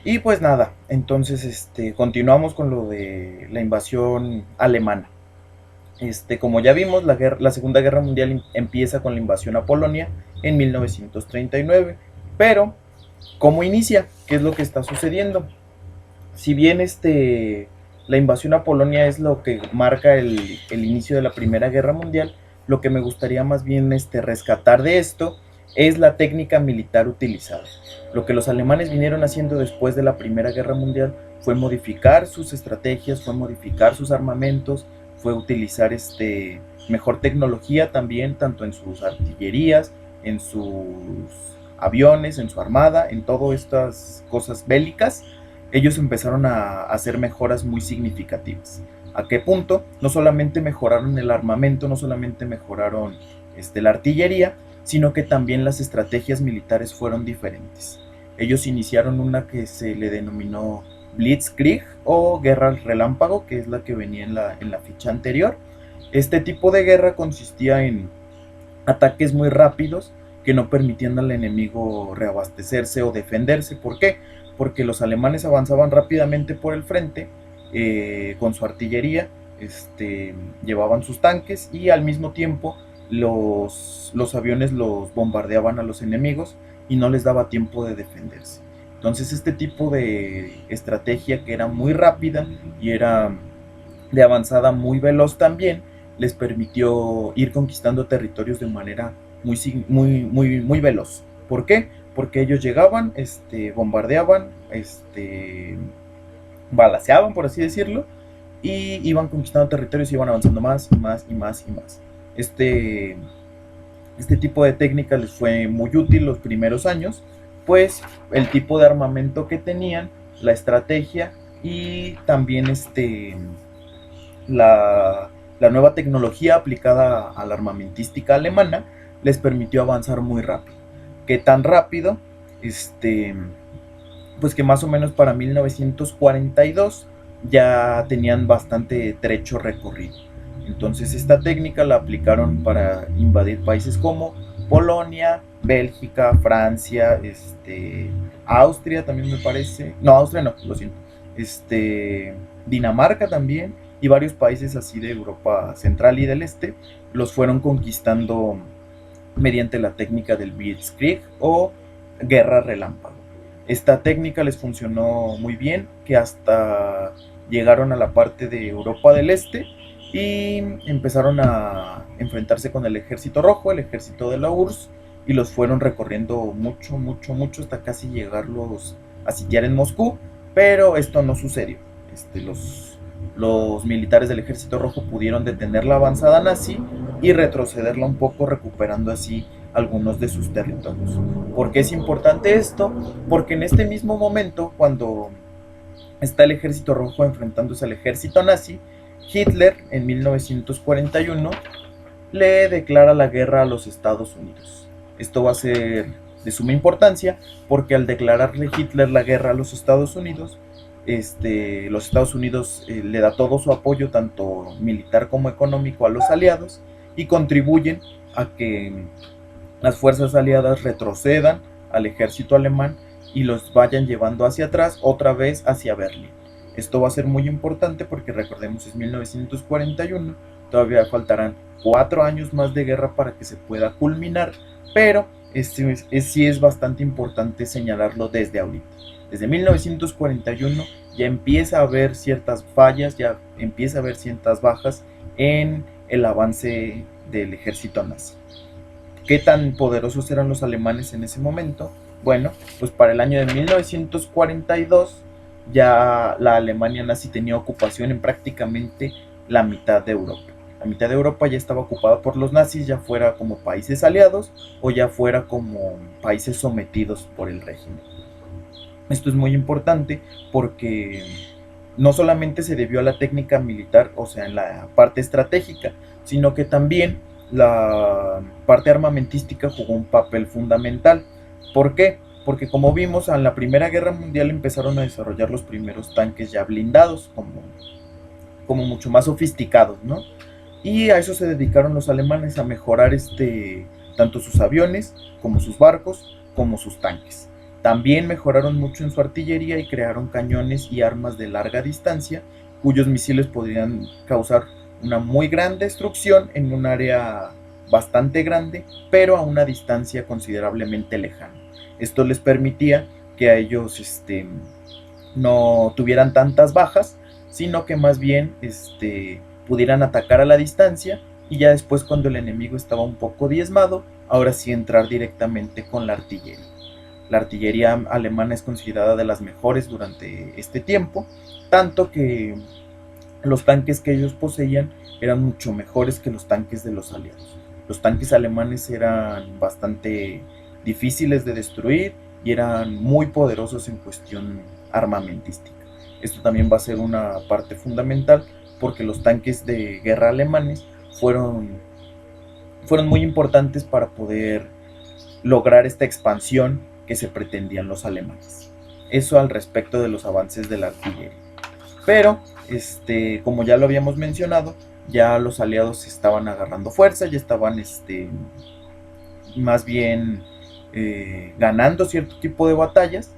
Y pues nada, entonces continuamos con lo de la invasión alemana. Como ya vimos, la Segunda Guerra Mundial empieza con la invasión a Polonia en 1939. Pero, ¿cómo inicia? ¿Qué es lo que está sucediendo? Si bien la invasión a Polonia es lo que marca el inicio de la Primera Guerra Mundial, lo que me gustaría más bien rescatar de esto es la técnica militar utilizada. Lo que los alemanes vinieron haciendo después de la Primera Guerra Mundial fue modificar sus estrategias, fue modificar sus armamentos, fue utilizar mejor tecnología también, tanto en sus artillerías, en sus aviones, en su armada, en todas estas cosas bélicas. Ellos empezaron a hacer mejoras muy significativas. ¿A qué punto? No solamente mejoraron el armamento, no solamente mejoraron la artillería, sino que también las estrategias militares fueron diferentes. Ellos iniciaron una que se le denominó Blitzkrieg o guerra al relámpago, que es la que venía en la ficha anterior. Este tipo de guerra consistía en ataques muy rápidos que no permitían al enemigo reabastecerse o defenderse. ¿Por qué? Porque los alemanes avanzaban rápidamente por el frente con su artillería, llevaban sus tanques y al mismo tiempo los aviones los bombardeaban a los enemigos y no les daba tiempo de defenderse. Entonces este tipo de estrategia que era muy rápida y era de avanzada muy veloz también, les permitió ir conquistando territorios de manera muy veloz. ¿Por qué? Porque ellos llegaban, bombardeaban, balaceaban, por así decirlo, y iban conquistando territorios y iban avanzando más y más y más y más. Este tipo de técnica les fue muy útil los primeros años, pues el tipo de armamento que tenían, la estrategia y también la nueva tecnología aplicada a la armamentística alemana les permitió avanzar muy rápido. ¿Qué tan rápido? Pues que más o menos para 1942 ya tenían bastante trecho recorrido. Entonces esta técnica la aplicaron para invadir países como Polonia, Bélgica, Francia, Austria también me parece. No, Austria no, lo siento. Dinamarca también y varios países así de Europa Central y del Este los fueron conquistando mediante la técnica del Blitzkrieg o guerra relámpago. Esta técnica les funcionó muy bien, que hasta llegaron a la parte de Europa del Este y empezaron a enfrentarse con el ejército rojo, el ejército de la URSS, y los fueron recorriendo mucho, mucho, mucho hasta casi llegarlos a sitiar en Moscú, pero esto no sucedió. Los militares del ejército rojo pudieron detener la avanzada nazi y retrocederla un poco, recuperando así algunos de sus territorios. ¿Por qué es importante esto? Porque en este mismo momento, cuando está el ejército rojo enfrentándose al ejército nazi, Hitler en 1941 le declara la guerra a los Estados Unidos. Esto va a ser de suma importancia porque al declararle Hitler la guerra a los Estados Unidos, los Estados Unidos le da todo su apoyo, tanto militar como económico, a los aliados y contribuyen a que las fuerzas aliadas retrocedan al ejército alemán y los vayan llevando hacia atrás, otra vez hacia Berlín. Esto va a ser muy importante porque recordemos es 1941, todavía faltarán 4 años más de guerra para que se pueda culminar, pero sí es bastante importante señalarlo desde ahorita. Desde 1941 ya empieza a haber ciertas fallas, ya empieza a haber ciertas bajas en el avance del ejército nazi. ¿Qué tan poderosos eran los alemanes en ese momento? Bueno, pues para el año de 1942 ya la Alemania nazi tenía ocupación en prácticamente la mitad de Europa. La mitad de Europa ya estaba ocupada por los nazis, ya fuera como países aliados o ya fuera como países sometidos por el régimen. Esto es muy importante porque no solamente se debió a la técnica militar, o sea, en la parte estratégica, sino que también la parte armamentística jugó un papel fundamental. ¿Por qué? Porque como vimos, en la Primera Guerra Mundial empezaron a desarrollar los primeros tanques ya blindados, como mucho más sofisticados, ¿no? Y a eso se dedicaron los alemanes, a mejorar tanto sus aviones, como sus barcos, como sus tanques. También mejoraron mucho en su artillería y crearon cañones y armas de larga distancia, cuyos misiles podrían causar una muy gran destrucción en un área bastante grande, pero a una distancia considerablemente lejana. Esto les permitía que a ellos no tuvieran tantas bajas, sino que más bien pudieran atacar a la distancia y ya después, cuando el enemigo estaba un poco diezmado, ahora sí entrar directamente con la artillería. La artillería alemana es considerada de las mejores durante este tiempo, tanto que los tanques que ellos poseían eran mucho mejores que los tanques de los aliados. Los tanques alemanes eran bastante difíciles de destruir y eran muy poderosos en cuestión armamentística. Esto también va a ser una parte fundamental, porque los tanques de guerra alemanes fueron muy importantes para poder lograr esta expansión que se pretendían los alemanes. Eso al respecto de los avances de la artillería. Pero, como ya lo habíamos mencionado, ya los aliados estaban agarrando fuerza, ya estaban más bien ganando cierto tipo de batallas,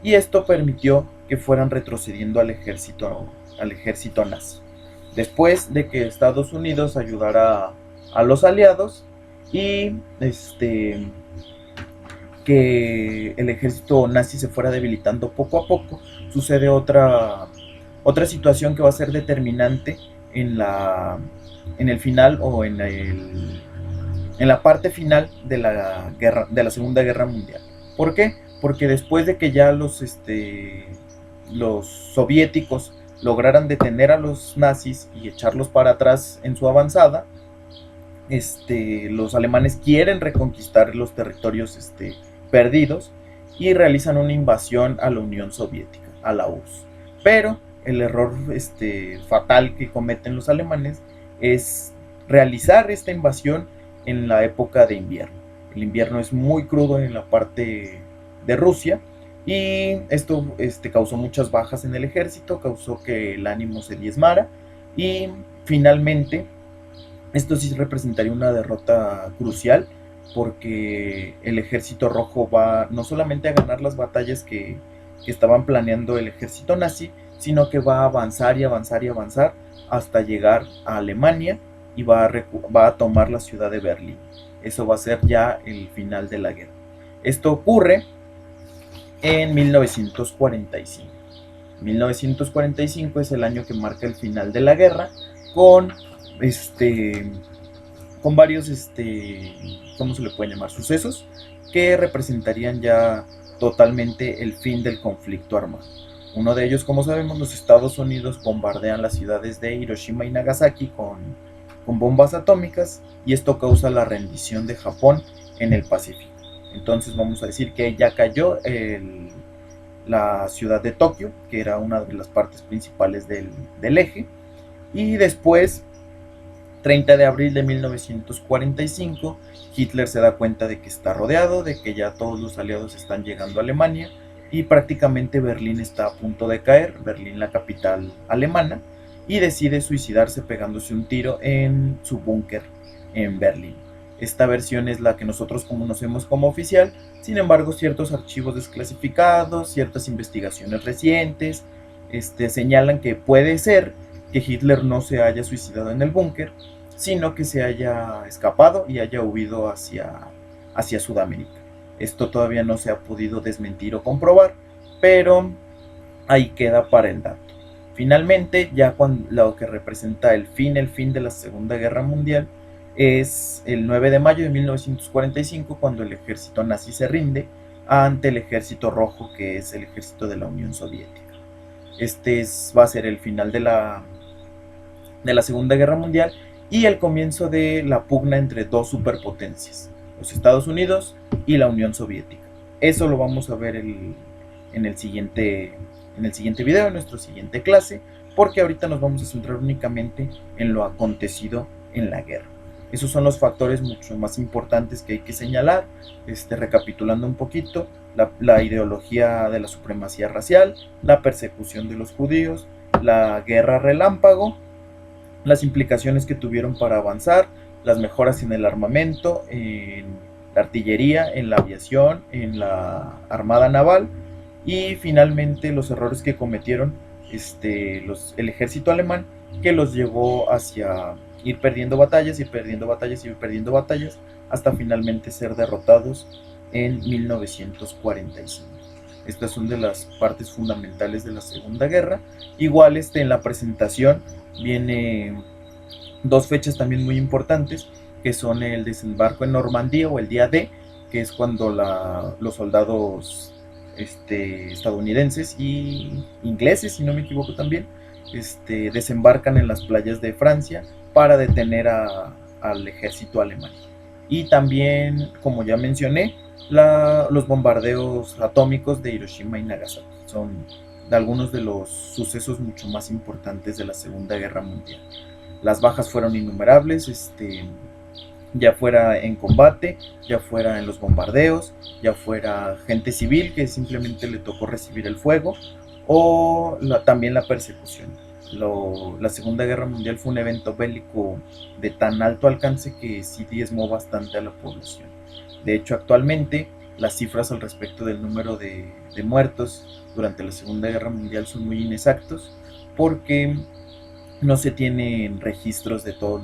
y esto permitió que fueran retrocediendo al ejército nazi. Después de que Estados Unidos ayudara a los aliados y que el ejército nazi se fuera debilitando poco a poco, sucede otra situación que va a ser determinante en el final, o en la parte final de la Segunda Guerra Mundial. ¿Por qué? Porque después de que ya los soviéticos lograran detener a los nazis y echarlos para atrás en su avanzada, los alemanes quieren reconquistar los territorios perdidos y realizan una invasión a la Unión Soviética, a la URSS. Pero el error fatal que cometen los alemanes es realizar esta invasión en la época de invierno. El invierno es muy crudo en la parte de Rusia, y esto causó muchas bajas en el ejército, causó que el ánimo se diezmara, y finalmente esto sí representaría una derrota crucial, porque el ejército rojo va no solamente a ganar las batallas que estaban planeando el ejército nazi, sino que va a avanzar y avanzar y avanzar hasta llegar a Alemania, y va a tomar la ciudad de Berlín. Eso va a ser ya el final de la guerra. Esto ocurre en 1945. 1945 es el año que marca el final de la guerra, con varios ¿cómo se le puede llamar? Sucesos que representarían ya totalmente el fin del conflicto armado. Uno de ellos, como sabemos, los Estados Unidos bombardean las ciudades de Hiroshima y Nagasaki con bombas atómicas, y esto causa la rendición de Japón en el Pacífico. Entonces vamos a decir que ya cayó la ciudad de Tokio, que era una de las partes principales del eje. Y después, 30 de abril de 1945, Hitler se da cuenta de que está rodeado, de que ya todos los aliados están llegando a Alemania, y prácticamente Berlín está a punto de caer, Berlín, la capital alemana, y decide suicidarse pegándose un tiro en su búnker en Berlín. Esta versión es la que nosotros conocemos como oficial. Sin embargo, ciertos archivos desclasificados, ciertas investigaciones recientes, señalan que puede ser que Hitler no se haya suicidado en el búnker, sino que se haya escapado y haya huido hacia Sudamérica. Esto todavía no se ha podido desmentir o comprobar, pero ahí queda para el dato. Finalmente, ya cuando lo que representa el fin de la Segunda Guerra Mundial, es el 9 de mayo de 1945, cuando el ejército nazi se rinde ante el ejército rojo, que es el ejército de la Unión Soviética. Va a ser el final de la Segunda Guerra Mundial y el comienzo de la pugna entre dos superpotencias, los Estados Unidos y la Unión Soviética. Eso lo vamos a ver en el siguiente video, en nuestra siguiente clase, porque ahorita nos vamos a centrar únicamente en lo acontecido en la guerra. Esos son los factores mucho más importantes que hay que señalar. Recapitulando un poquito: la ideología de la supremacía racial, la persecución de los judíos, la guerra relámpago, las implicaciones que tuvieron para avanzar, las mejoras en el armamento, en la artillería, en la aviación, en la armada naval y finalmente los errores que cometieron el ejército alemán, que los llevó hacia ir perdiendo batallas y perdiendo batallas y perdiendo batallas hasta finalmente ser derrotados en 1945. Estas son de las partes fundamentales de la Segunda Guerra. Igual en la presentación viene dos fechas también muy importantes, que son el desembarco en Normandía o el día D, que es cuando los soldados estadounidenses y ingleses, si no me equivoco también, desembarcan en las playas de Francia para detener al ejército alemán. Y también, como ya mencioné, los bombardeos atómicos de Hiroshima y Nagasaki son algunos de los sucesos mucho más importantes de la Segunda Guerra Mundial. Las bajas fueron innumerables, ya fuera en combate, ya fuera en los bombardeos, ya fuera gente civil que simplemente le tocó recibir el fuego, o también la persecución. La Segunda Guerra Mundial fue un evento bélico de tan alto alcance que sí diezmó bastante a la población. De hecho, actualmente las cifras al respecto del número de muertos durante la Segunda Guerra Mundial son muy inexactos porque no se tienen registros de todos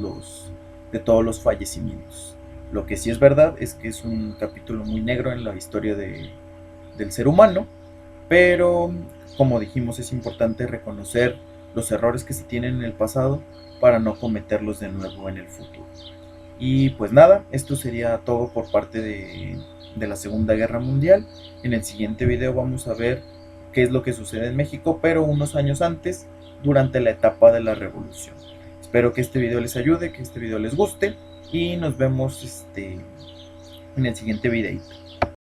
los fallecimientos. Lo que sí es verdad es que es un capítulo muy negro en la historia del ser humano, pero como dijimos, es importante reconocer los errores que se tienen en el pasado para no cometerlos de nuevo en el futuro. Y pues nada, esto sería todo por parte de la Segunda Guerra Mundial. En el siguiente video vamos a ver qué es lo que sucede en México, pero unos años antes, durante la etapa de la Revolución. Espero que este video les ayude, que este video les guste y nos vemos en el siguiente videito.